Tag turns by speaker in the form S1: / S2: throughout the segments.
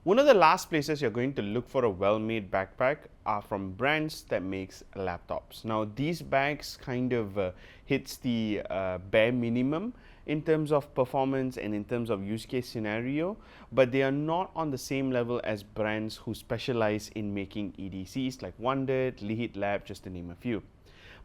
S1: One of the last places you're going to look for a well-made backpack are from brands that makes laptops. Now these bags kind of hits the bare minimum in terms of performance and in terms of use case scenario, but they are not on the same level as brands who specialize in making EDCs like WANDRD, Lihit Lab, just to name a few.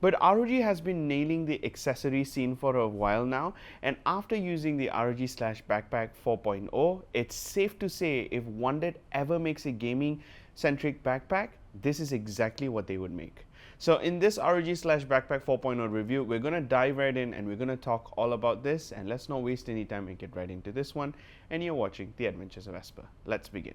S1: But ROG has been nailing the accessory scene for a while now, and after using the ROG Slash Backpack 4.0, it's safe to say if WANDRD ever makes a gaming centric backpack, this is exactly what they would make. So in this ROG Slash Backpack 4.0 review, we're going to dive right in and we're going to talk all about this, and let's not waste any time and get right into this one. And you're watching The Adventures of Vesper. Let's begin.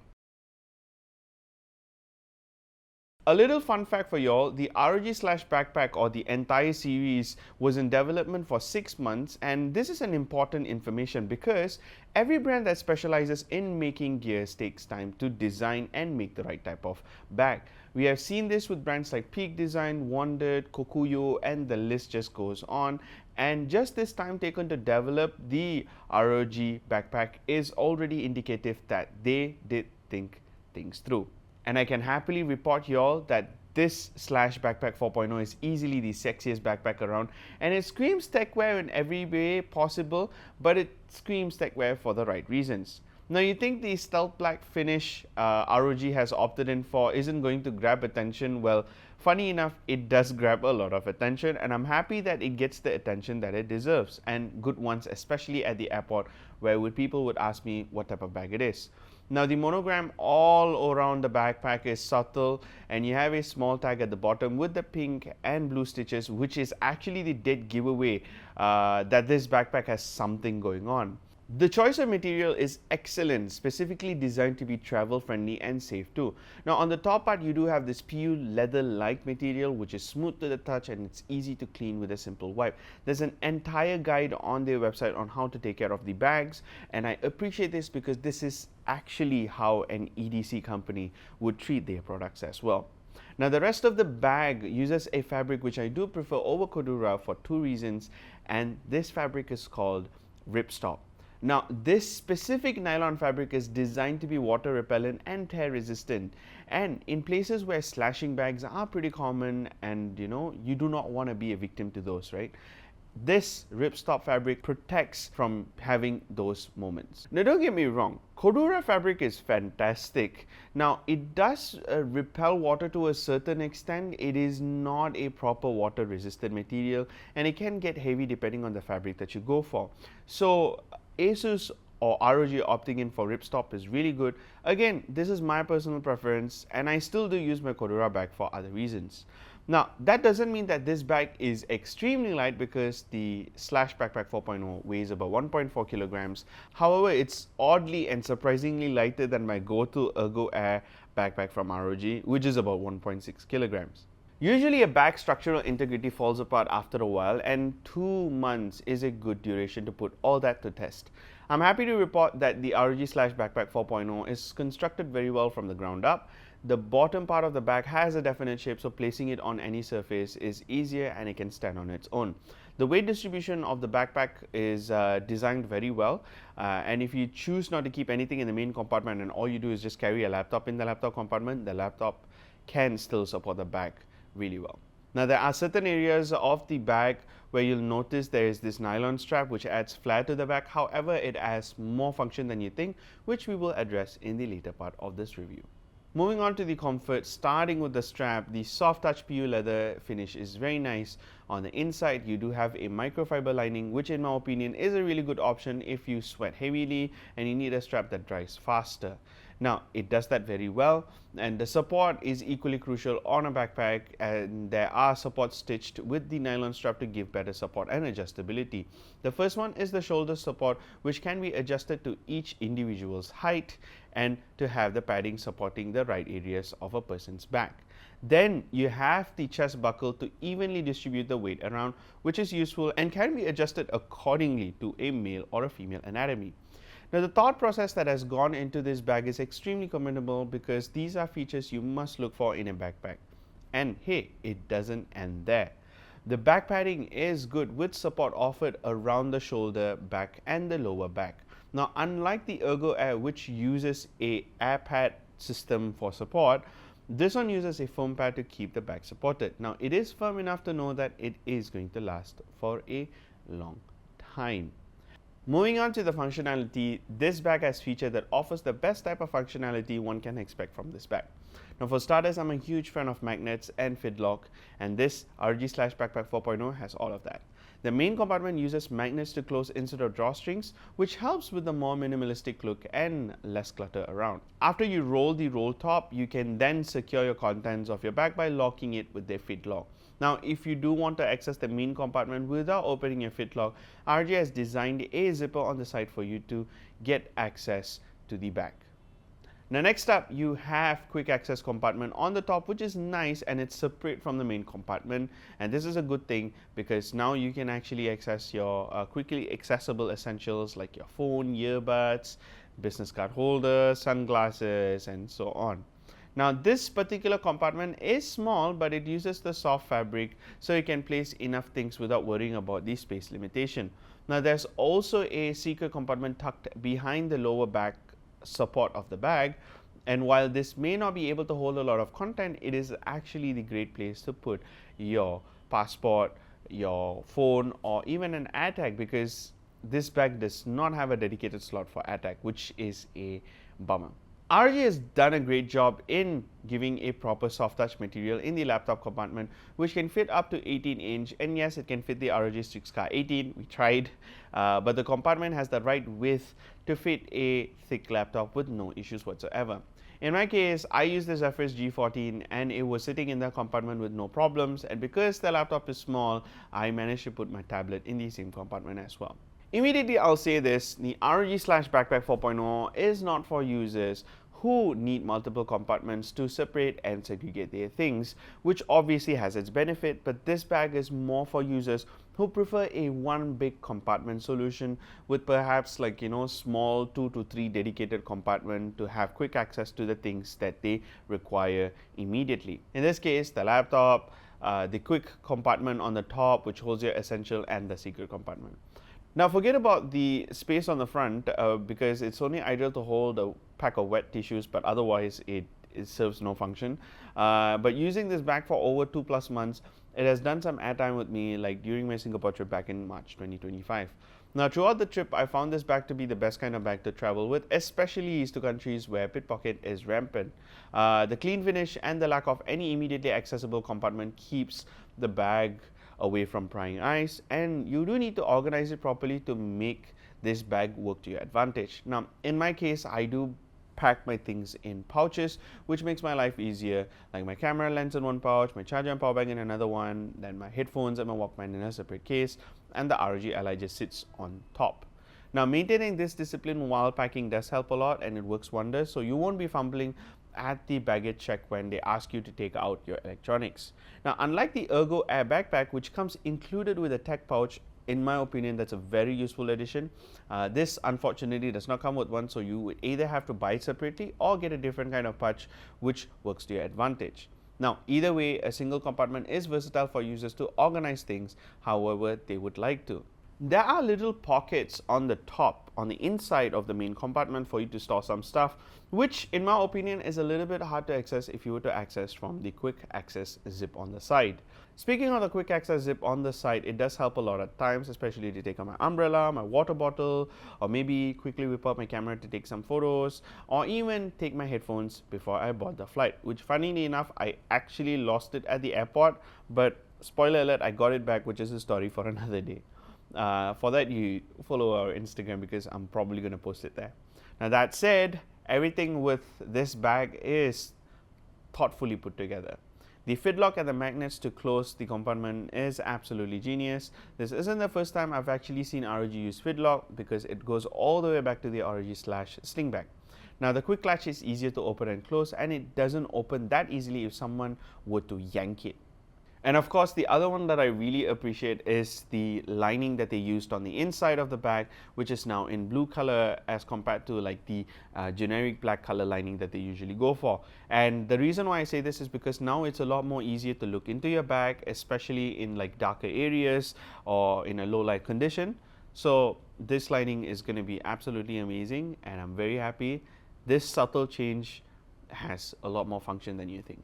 S1: A little fun fact for y'all, the ROG Slash Backpack or the entire series was in development for 6 months, and this is an important information because every brand that specializes in making gears takes time to design and make the right type of bag. We have seen this with brands like Peak Design, WANDRD, Kokuyo, and the list just goes on. And just this time taken to develop the ROG backpack is already indicative that they did think things through. And I can happily report y'all that this Slash Backpack 4.0 is easily the sexiest backpack around, and it screams techwear in every way possible, but it screams techwear for the right reasons. Now you think the stealth black finish ROG has opted in for isn't going to grab attention? Well, funny enough, it does grab a lot of attention, and I'm happy that it gets the attention that it deserves, and good ones, especially at the airport where people would ask me what type of bag it is. Now the monogram all around the backpack is subtle, and you have a small tag at the bottom with the pink and blue stitches, which is actually the dead giveaway that this backpack has something going on. The choice of material is excellent, specifically designed to be travel friendly and safe too. Now on the top part you do have this PU leather like material which is smooth to the touch and it's easy to clean with a simple wipe. There's an entire guide on their website on how to take care of the bags, and I appreciate this because this is actually how an EDC company would treat their products as well. Now the rest of the bag uses a fabric which I do prefer over Cordura for two reasons, and this fabric is called Ripstop. Now this specific nylon fabric is designed to be water repellent and tear resistant, and in places where slashing bags are pretty common and you do not want to be a victim to those, right? This ripstop fabric protects from having those moments. Now don't get me wrong, Cordura fabric is fantastic. Now it does repel water to a certain extent. It is not a proper water resistant material, and it can get heavy depending on the fabric that you go for. So Asus or ROG opting in for ripstop is really good. Again, this is my personal preference, and I still do use my Cordura bag for other reasons. Now that doesn't mean that this bag is extremely light, because the Slash Backpack 4.0 weighs about 1.4 kilograms. However, it's oddly and surprisingly lighter than my go-to Ergo Air backpack from ROG, which is about 1.6 kilograms. Usually a bag's structural integrity falls apart after a while, and 2 months is a good duration to put all that to test. I'm happy to report that the ROG Slash Backpack 4.0 is constructed very well from the ground up. The bottom part of the bag has a definite shape, so placing it on any surface is easier and it can stand on its own. The weight distribution of the backpack is designed very well, and if you choose not to keep anything in the main compartment and all you do is just carry a laptop in the laptop compartment, the laptop can still support the bag really well. Now there are certain areas of the bag where you'll notice there is this nylon strap which adds flair to the bag. However, it has more function than you think, which we will address in the later part of this review. Moving on to the comfort, starting with the strap, the soft touch PU leather finish is very nice. On the inside, you do have a microfiber lining, which in my opinion is a really good option if you sweat heavily and you need a strap that dries faster. Now, it does that very well, and the support is equally crucial on a backpack, and there are supports stitched with the nylon strap to give better support and adjustability. The first one is the shoulder support, which can be adjusted to each individual's height and to have the padding supporting the right areas of a person's back. Then you have the chest buckle to evenly distribute the weight around, which is useful and can be adjusted accordingly to a male or a female anatomy. Now the thought process that has gone into this bag is extremely commendable, because these are features you must look for in a backpack. And hey, it doesn't end there. The back padding is good with support offered around the shoulder, back and the lower back. Now, unlike the Ergo Air, which uses a air pad system for support, this one uses a foam pad to keep the bag supported. Now, it is firm enough to know that it is going to last for a long time. Moving on to the functionality, this bag has feature that offers the best type of functionality one can expect from this bag. Now, for starters, I'm a huge fan of magnets and fidlock, and this ROG Slash Backpack 4.0 has all of that. The main compartment uses magnets to close instead of drawstrings, which helps with the more minimalistic look and less clutter around. After you roll the roll top, you can then secure your contents of your bag by locking it with their fidlock. Now, if you do want to access the main compartment without opening your fidlock, ROG has designed a zipper on the side for you to get access to the bag. Now, next up, you have quick access compartment on the top, which is nice, and it's separate from the main compartment. And this is a good thing because now you can actually access your quickly accessible essentials like your phone, earbuds, business card holder, sunglasses, and so on. Now, this particular compartment is small, but it uses the soft fabric, so you can place enough things without worrying about the space limitation. Now, there's also a secret compartment tucked behind the lower back support of the bag, and while this may not be able to hold a lot of content, it is actually the great place to put your passport, your phone, or even an AirTag, because this bag does not have a dedicated slot for AirTag, which is a bummer. ROG has done a great job in giving a proper soft touch material in the laptop compartment, which can fit up to 18-inch, and yes, it can fit the ROG Strix Car 18. We tried, but the compartment has the right width to fit a thick laptop with no issues whatsoever. In my case, I used the Zephyrus G14 and it was sitting in the compartment with no problems, and because the laptop is small, I managed to put my tablet in the same compartment as well. Immediately, I'll say this: the ROG Slash Backpack 4.0 is not for users who need multiple compartments to separate and segregate their things, which obviously has its benefit, but this bag is more for users who prefer a one big compartment solution with perhaps small 2 to 3 dedicated compartment to have quick access to the things that they require immediately. In this case, the laptop, the quick compartment on the top which holds your essential, and the secret compartment. Now, forget about the space on the front because it's only ideal to hold a pack of wet tissues, but otherwise it serves no function. But using this bag for over 2+ months, it has done some airtime with me, like during my Singapore trip back in March 2025. Now, throughout the trip, I found this bag to be the best kind of bag to travel with, especially to countries where pickpocket is rampant. The clean finish and the lack of any immediately accessible compartment keeps the bag away from prying eyes, and you do need to organize it properly to make this bag work to your advantage. Now, in my case, I do pack my things in pouches, which makes my life easier, like my camera lens in one pouch, my charger and power bank in another one, then my headphones and my Walkman in a separate case, and the ROG Ally just sits on top. Now, maintaining this discipline while packing does help a lot, and it works wonders, so you won't be fumbling at the baggage check when they ask you to take out your electronics. Now, unlike the Ergo Air backpack, which comes included with a tech pouch, in my opinion, that's a very useful addition. This unfortunately does not come with one, so you would either have to buy it separately or get a different kind of pouch which works to your advantage. Now, either way, a single compartment is versatile for users to organize things however they would like to. There are little pockets on the top, on the inside of the main compartment for you to store some stuff, which in my opinion is a little bit hard to access if you were to access from the quick access zip on the side. Speaking of the quick access zip on the side, it does help a lot at times, especially to take out my umbrella, my water bottle, or maybe quickly whip out my camera to take some photos, or even take my headphones before I board the flight, which funnily enough, I actually lost it at the airport, but spoiler alert, I got it back, which is a story for another day. For that, you follow our Instagram because I'm probably going to post it there. Now, that said, everything with this bag is thoughtfully put together. The fidlock and the magnets to close the compartment is absolutely genius. This isn't the first time I've actually seen ROG use fidlock because it goes all the way back to the ROG Slash sling bag. Now, the quick latch is easier to open and close, and it doesn't open that easily if someone were to yank it. And of course, the other one that I really appreciate is the lining that they used on the inside of the bag, which is now in blue color as compared to like the generic black color lining that they usually go for. And the reason why I say this is because now it's a lot more easier to look into your bag, especially in like darker areas or in a low light condition. So this lining is going to be absolutely amazing, and I'm very happy. This subtle change has a lot more function than you think.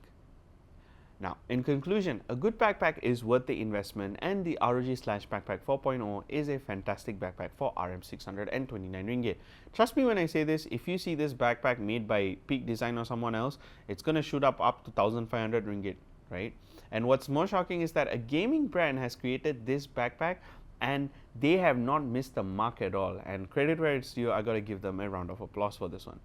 S1: Now, in conclusion, a good backpack is worth the investment, and the ROG Slash Backpack 4.0 is a fantastic backpack for RM629 ringgit. Trust me when I say this, if you see this backpack made by Peak Design or someone else, it's going to shoot up to 1,500 ringgit, right? And what's more shocking is that a gaming brand has created this backpack and they have not missed the mark at all. And credit where it's due, I gotta give them a round of applause for this one.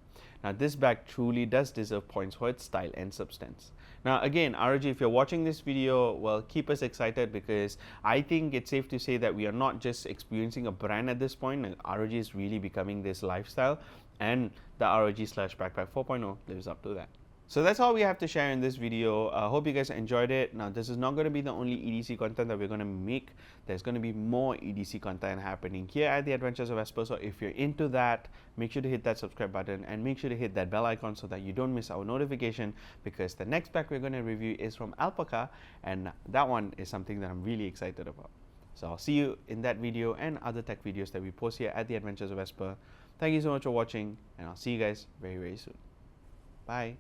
S1: Now, this bag truly does deserve points for its style and substance. Now, again, ROG, if you're watching this video, well, keep us excited, because I think it's safe to say that we are not just experiencing a brand at this point, and ROG is really becoming this lifestyle, and the ROG Slash Backpack 4.0 lives up to that. So that's all we have to share in this video. I hope you guys enjoyed it. Now, this is not going to be the only EDC content that we're going to make. There's going to be more EDC content happening here at the Adventures of Vesper. So if you're into that, make sure to hit that subscribe button and make sure to hit that bell icon so that you don't miss our notification, because the next pack we're going to review is from Alpaca, and that one is something that I'm really excited about. So I'll see you in that video and other tech videos that we post here at the Adventures of Vesper. Thank you so much for watching, and I'll see you guys very, very soon. Bye.